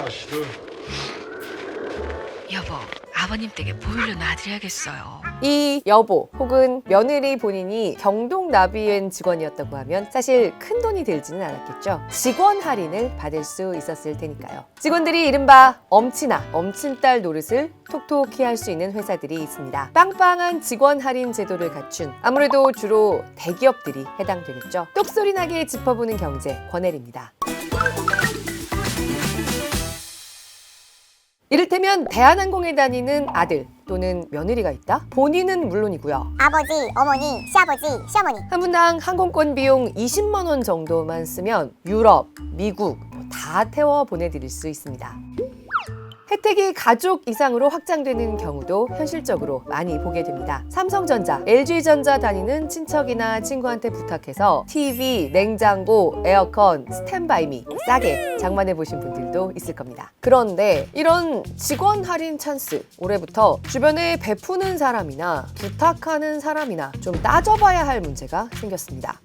아씨를. 여보, 아버님 댁에 보일러 놔드려야겠어요. 이 여보 혹은 며느리 본인이 경동나비엔 직원이었다고 하면 사실 큰 돈이 들지는 않았겠죠. 직원 할인을 받을 수 있었을 테니까요. 직원들이 이른바 엄친아, 엄친딸 노릇을 톡톡히 할 수 있는 회사들이 있습니다. 빵빵한 직원 할인 제도를 갖춘 아무래도 주로 대기업들이 해당되겠죠. 똑소리 나게 짚어보는 경제 권혜리입니다. 이를테면 대한항공에 다니는 아들 또는 며느리가 있다? 본인은 물론이고요. 아버지, 어머니, 시아버지, 시어머니. 한 분당 항공권 비용 20만 원 정도만 쓰면 유럽, 미국 다 태워 보내드릴 수 있습니다. 혜택이 가족 이상으로 확장되는 경우도 현실적으로 많이 보게 됩니다. 삼성전자, LG전자 다니는 친척이나 친구한테 부탁해서 TV, 냉장고, 에어컨, 스탠바이미 싸게 장만해 보신 분들도 있을 겁니다. 그런데 이런 직원 할인 찬스 올해부터 주변에 베푸는 사람이나 부탁하는 사람이나 좀 따져봐야 할 문제가 생겼습니다.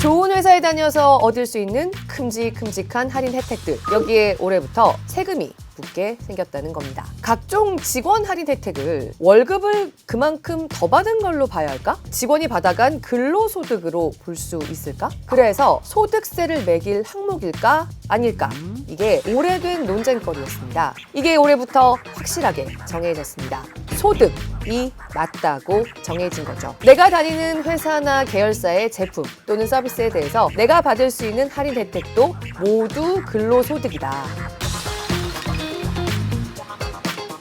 좋은 회사에 다녀서 얻을 수 있는 큼직큼직한 할인 혜택들, 여기에 올해부터 세금이 붙게 생겼다는 겁니다. 각종 직원 할인 혜택을 월급을 그만큼 더 받은 걸로 봐야 할까? 직원이 받아간 근로소득으로 볼 수 있을까? 그래서 소득세를 매길 항목일까? 아닐까? 이게 오래된 논쟁거리였습니다. 이게 올해부터 확실하게 정해졌습니다. 소득이 맞다고 정해진 거죠. 내가 다니는 회사나 계열사의 제품 또는 서비스에 대해서 내가 받을 수 있는 할인 혜택도 모두 근로소득이다.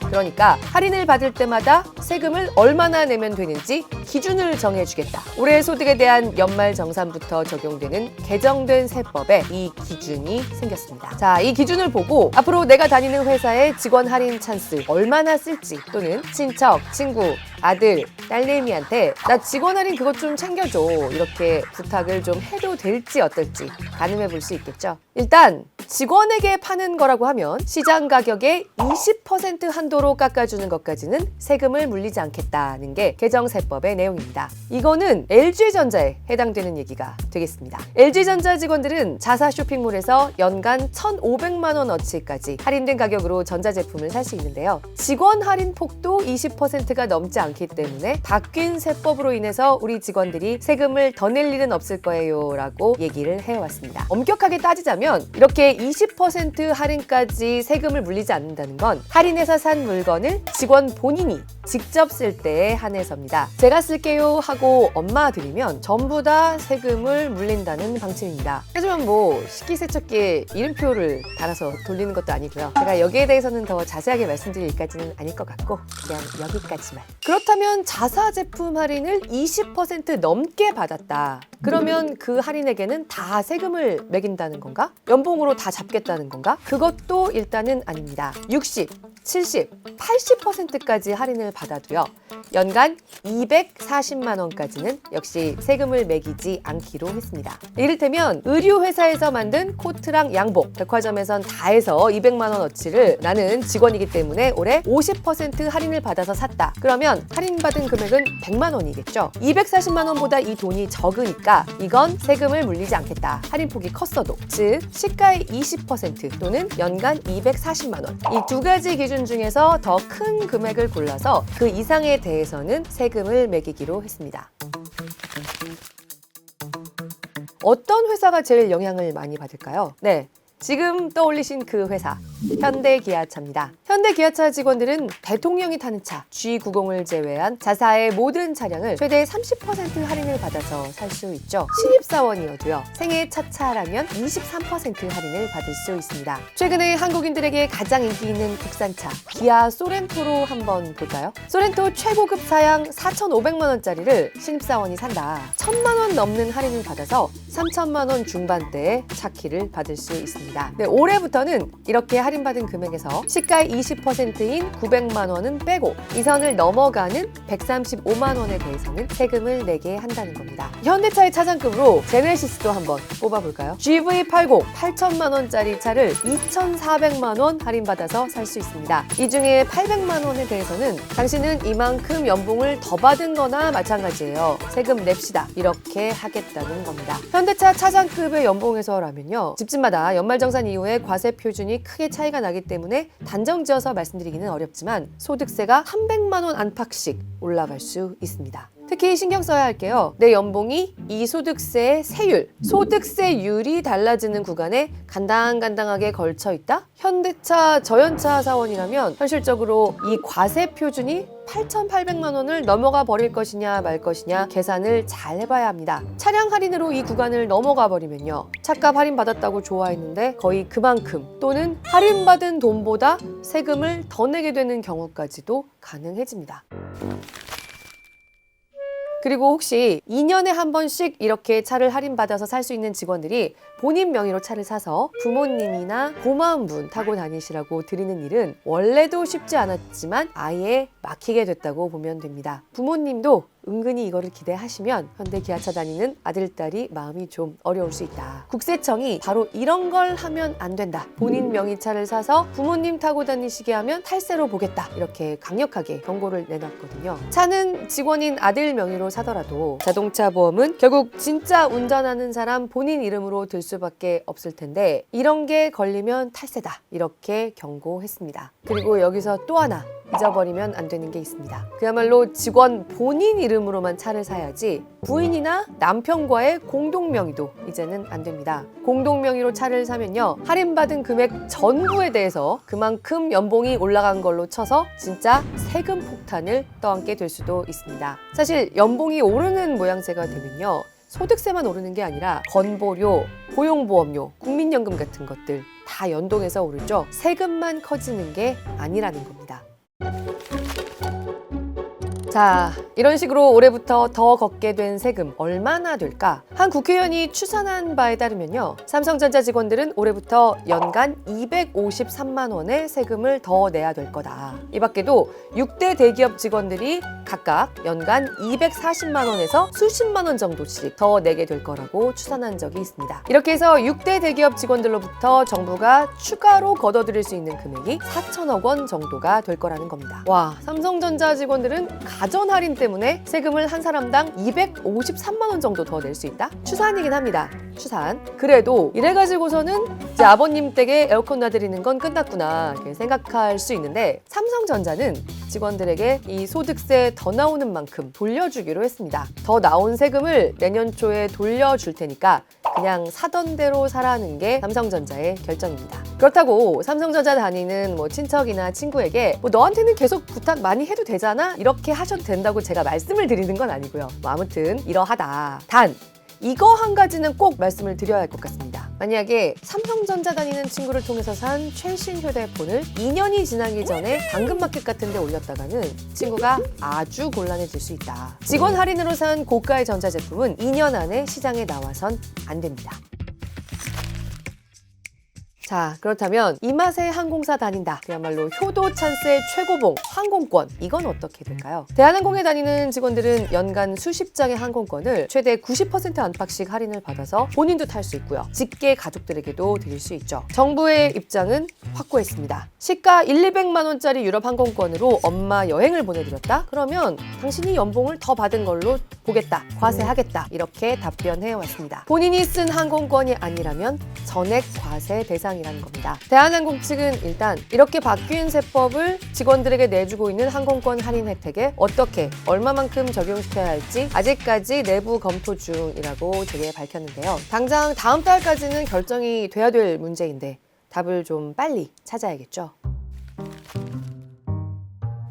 그러니까 할인을 받을 때마다 세금을 얼마나 내면 되는지 기준을 정해주겠다. 올해 소득에 대한 연말정산부터 적용되는 개정된 세법에 이 기준이 생겼습니다. 자, 이 기준을 보고 앞으로 내가 다니는 회사의 직원 할인 찬스 얼마나 쓸지 또는 친척, 친구, 아들, 딸내미한테 나 직원 할인 그것 좀 챙겨줘 이렇게 부탁을 좀 해도 될지 어떨지 가늠해 볼 수 있겠죠. 일단 직원에게 파는 거라고 하면 시장 가격의 20% 한도로 깎아주는 것까지는 세금을 물리지 않겠다는 게 개정세법의 내용입니다. 이거는 LG전자에 해당되는 얘기가 되겠습니다. LG전자 직원들은 자사 쇼핑몰에서 연간 1,500만 원어치까지 할인된 가격으로 전자제품을 살 수 있는데요. 직원 할인 폭도 20%가 넘지 않기 때문에 바뀐 세법으로 인해서 우리 직원들이 세금을 더 낼 일은 없을 거예요 라고 얘기를 해왔습니다. 엄격하게 따지자면 이렇게 20% 할인까지 세금을 물리지 않는다는 건 할인해서 산 물건을 직원 본인이 직접 쓸 때에 한해서입니다. 제가 쓸게요 하고 엄마 드리면 전부 다 세금을 물린다는 방침입니다. 하지만 뭐 식기세척기에 이름표를 달아서 돌리는 것도 아니고요. 제가 여기에 대해서는 더 자세하게 말씀드릴 일까지는 아닐 것 같고 그냥 여기까지만. 그렇다면 자사 제품 할인을 20% 넘게 받았다. 그러면 그 할인액에는 다 세금을 매긴다는 건가? 연봉으로 다 잡겠다는 건가? 그것도 일단은 아닙니다. 60, 70, 80%까지 할인을 받아도요. 연간 240만 원까지는 역시 세금을 매기지 않기로 했습니다. 이를테면 의류회사에서 만든 코트랑 양복, 백화점에선 다 해서 200만 원어치를 나는 직원이기 때문에 올해 50% 할인을 받아서 샀다. 그러면 할인받은 금액은 100만 원이겠죠. 240만 원보다 이 돈이 적으니까 이건 세금을 물리지 않겠다. 할인폭이 컸어도. 즉 시가의 20% 또는 연간 240만 원. 이 두 가지 기준 중에서 더 큰 금액을 골라서 그 이상에 대해서는 세금을 매기기로 했습니다. 어떤 회사가 제일 영향을 많이 받을까요? 네. 지금 떠올리신 그 회사, 현대기아차입니다. 현대기아차 직원들은 대통령이 타는 차 G90을 제외한 자사의 모든 차량을 최대 30% 할인을 받아서 살 수 있죠. 신입사원이어도요. 생애 첫 차라면 23% 할인을 받을 수 있습니다. 최근에 한국인들에게 가장 인기 있는 국산차 기아 소렌토로 한번 볼까요? 소렌토 최고급 사양 4,500만 원짜리를 신입사원이 산다. 1,000만 원 넘는 할인을 받아서 3,000만 원 중반대의 차 키를 받을 수 있습니다. 겁니다. 네, 올해부터는 이렇게 할인받은 금액에서 시가의 20%인 900만 원은 빼고 이 선을 넘어가는 135만 원에 대해서는 세금을 내게 한다는 겁니다. 현대차의 차장급으로 제네시스도 한번 뽑아볼까요? GV80 8천만 원짜리 차를 2,400만 원 할인받아서 살 수 있습니다. 이 중에 800만 원에 대해서는 당신은 이만큼 연봉을 더 받은 거나 마찬가지예요. 세금 냅시다. 이렇게 하겠다는 겁니다. 현대차 차장급의 연봉에서라면요. 집집마다 연말정산 이후에 과세 표준이 크게 차이가 나기 때문에 단정지어서 말씀드리기는 어렵지만 소득세가 300만 원 안팎씩 올라갈 수 있습니다. 특히 신경 써야 할게요. 내 연봉이 이 소득세의 세율, 소득세율이 달라지는 구간에 간당간당하게 걸쳐 있다? 현대차 저연차 사원이라면 현실적으로 이 과세 표준이 8,800만 원을 넘어가 버릴 것이냐 말 것이냐 계산을 잘 해봐야 합니다. 차량 할인으로 이 구간을 넘어가 버리면요. 차값 할인받았다고 좋아했는데 거의 그만큼 또는 할인받은 돈보다 세금을 더 내게 되는 경우까지도 가능해집니다. 그리고 혹시 2년에 한 번씩 이렇게 차를 할인받아서 살 수 있는 직원들이 본인 명의로 차를 사서 부모님이나 고마운 분 타고 다니시라고 드리는 일은 원래도 쉽지 않았지만 아예 막히게 됐다고 보면 됩니다. 부모님도 은근히 이거를 기대하시면 현대 기아차 다니는 아들, 딸이 마음이 좀 어려울 수 있다. 국세청이 바로 이런 걸 하면 안 된다. 본인 명의차를 사서 부모님 타고 다니시게 하면 탈세로 보겠다. 이렇게 강력하게 경고를 내놨거든요. 차는 직원인 아들 명의로 사더라도 자동차 보험은 결국 진짜 운전하는 사람 본인 이름으로 들 수밖에 없을 텐데 이런 게 걸리면 탈세다. 이렇게 경고했습니다. 그리고 여기서 또 하나 잊어버리면 안 되는 게 있습니다. 그야말로 직원 본인 이름으로만 차를 사야지 부인이나 남편과의 공동명의도 이제는 안 됩니다. 공동명의로 차를 사면요. 할인받은 금액 전부에 대해서 그만큼 연봉이 올라간 걸로 쳐서 진짜 세금 폭탄을 떠안게 될 수도 있습니다. 사실 연봉이 오르는 모양새가 되면요. 소득세만 오르는 게 아니라 건보료, 고용보험료, 국민연금 같은 것들 다 연동해서 오르죠. 세금만 커지는 게 아니라는 겁니다. 자, 이런 식으로 올해부터 더 걷게 된 세금 얼마나 될까? 한 국회의원이 추산한 바에 따르면요. 삼성전자 직원들은 올해부터 연간 253만 원의 세금을 더 내야 될 거다. 이 밖에도 6대 대기업 직원들이 각각 연간 240만 원에서 수십만 원 정도씩 더 내게 될 거라고 추산한 적이 있습니다. 이렇게 해서 6대 대기업 직원들로부터 정부가 추가로 걷어들일 수 있는 금액이 4천억 원 정도가 될 거라는 겁니다. 와, 삼성전자 직원들은 가전 할인 때문에 세금을 한 사람당 253만 원 정도 더 낼 수 있다? 추산이긴 합니다. 추산. 그래도 이래가지고서는 이제 아버님 댁에 에어컨 놔드리는 건 끝났구나 이렇게 생각할 수 있는데 삼성전자는 직원들에게 이 소득세 더 나오는 만큼 돌려주기로 했습니다. 더 나온 세금을 내년 초에 돌려줄 테니까 그냥 사던 대로 사라는 게 삼성전자의 결정입니다. 그렇다고 삼성전자 다니는 친척이나 친구에게 너한테는 계속 부탁 많이 해도 되잖아? 이렇게 하셔도 된다고 제가 말씀을 드리는 건 아니고요. 아무튼 이러하다. 단 이거 한 가지는 꼭 말씀을 드려야 할 것 같습니다. 만약에 삼성전자 다니는 친구를 통해서 산 최신 휴대폰을 2년이 지나기 전에 당근마켓 같은 데 올렸다가는 친구가 아주 곤란해질 수 있다. 직원 할인으로 산 고가의 전자제품은 2년 안에 시장에 나와선 안 됩니다. 자, 그렇다면 이 맛에 항공사 다닌다. 그야말로 효도 찬스의 최고봉 항공권. 이건 어떻게 될까요? 대한항공에 다니는 직원들은 연간 수십 장의 항공권을 최대 90% 안팎씩 할인을 받아서 본인도 탈 수 있고요. 직계 가족들에게도 드릴 수 있죠. 정부의 입장은 확고했습니다. 시가 1,200만 원짜리 유럽 항공권으로 엄마 여행을 보내드렸다? 그러면 당신이 연봉을 더 받은 걸로 보겠다. 과세하겠다. 이렇게 답변해왔습니다. 본인이 쓴 항공권이 아니라면 전액 과세 대상이라는 겁니다. 대한항공 측은 일단 이렇게 바뀐 세법을 직원들에게 내주고 있는 항공권 할인 혜택에 어떻게 얼마만큼 적용시켜야 할지 아직까지 내부 검토 중이라고 제게 밝혔는데요. 당장 다음 달까지는 결정이 돼야 될 문제인데 답을 좀 빨리 찾아야겠죠.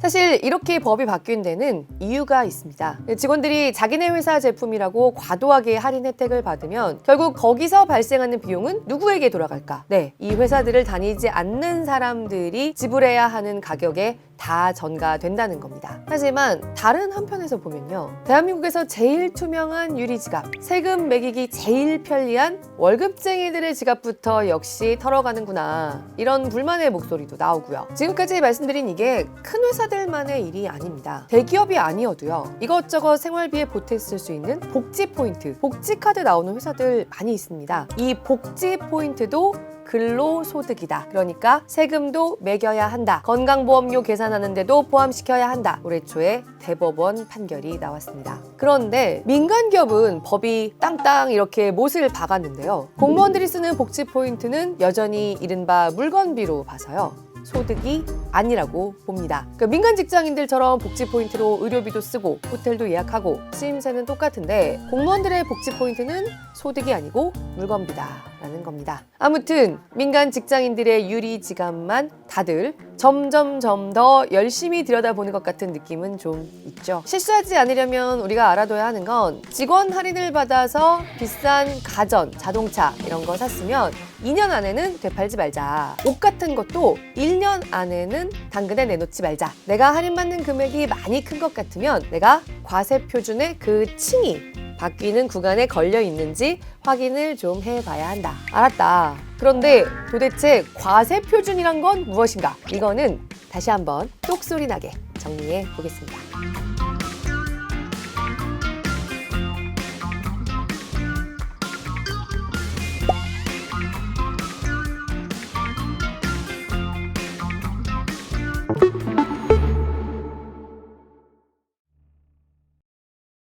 사실 이렇게 법이 바뀐 데는 이유가 있습니다. 직원들이 자기네 회사 제품이라고 과도하게 할인 혜택을 받으면 결국 거기서 발생하는 비용은 누구에게 돌아갈까? 네, 이 회사들을 다니지 않는 사람들이 지불해야 하는 가격에 다 전가된다는 겁니다. 하지만 다른 한편에서 보면요. 대한민국에서 제일 투명한 유리지갑, 세금 매기기 제일 편리한 월급쟁이들의 지갑부터 역시 털어가는구나. 이런 불만의 목소리도 나오고요. 지금까지 말씀드린 이게 큰 회사들만의 일이 아닙니다. 대기업이 아니어도요. 이것저것 생활비에 보태 쓸 수 있는 복지 포인트, 복지 카드 나오는 회사들 많이 있습니다. 이 복지 포인트도 근로소득이다. 그러니까 세금도 매겨야 한다. 건강보험료 계산하는데도 포함시켜야 한다. 올해 초에 대법원 판결이 나왔습니다. 그런데 민간기업은 법이 땅땅 이렇게 못을 박았는데요. 공무원들이 쓰는 복지 포인트는 여전히 이른바 물건비로 봐서요. 소득이 아니라고 봅니다. 그러니까 민간 직장인들처럼 복지 포인트로 의료비도 쓰고 호텔도 예약하고 쓰임새는 똑같은데 공무원들의 복지 포인트는 소득이 아니고 물건비다라는 겁니다. 아무튼 민간 직장인들의 유리 지갑만 다들 점점 더 열심히 들여다보는 것 같은 느낌은 좀 있죠. 실수하지 않으려면 우리가 알아둬야 하는 건 직원 할인을 받아서 비싼 가전, 자동차 이런 거 샀으면 2년 안에는 되팔지 말자. 옷 같은 것도 1년 안에는 당근에 내놓지 말자. 내가 할인받는 금액이 많이 큰 것 같으면 내가 과세 표준의 그 층이 바뀌는 구간에 걸려 있는지 확인을 좀 해봐야 한다. 알았다. 그런데 도대체 과세 표준이란 건 무엇인가? 이거는 다시 한번 똑소리 나게 정리해 보겠습니다.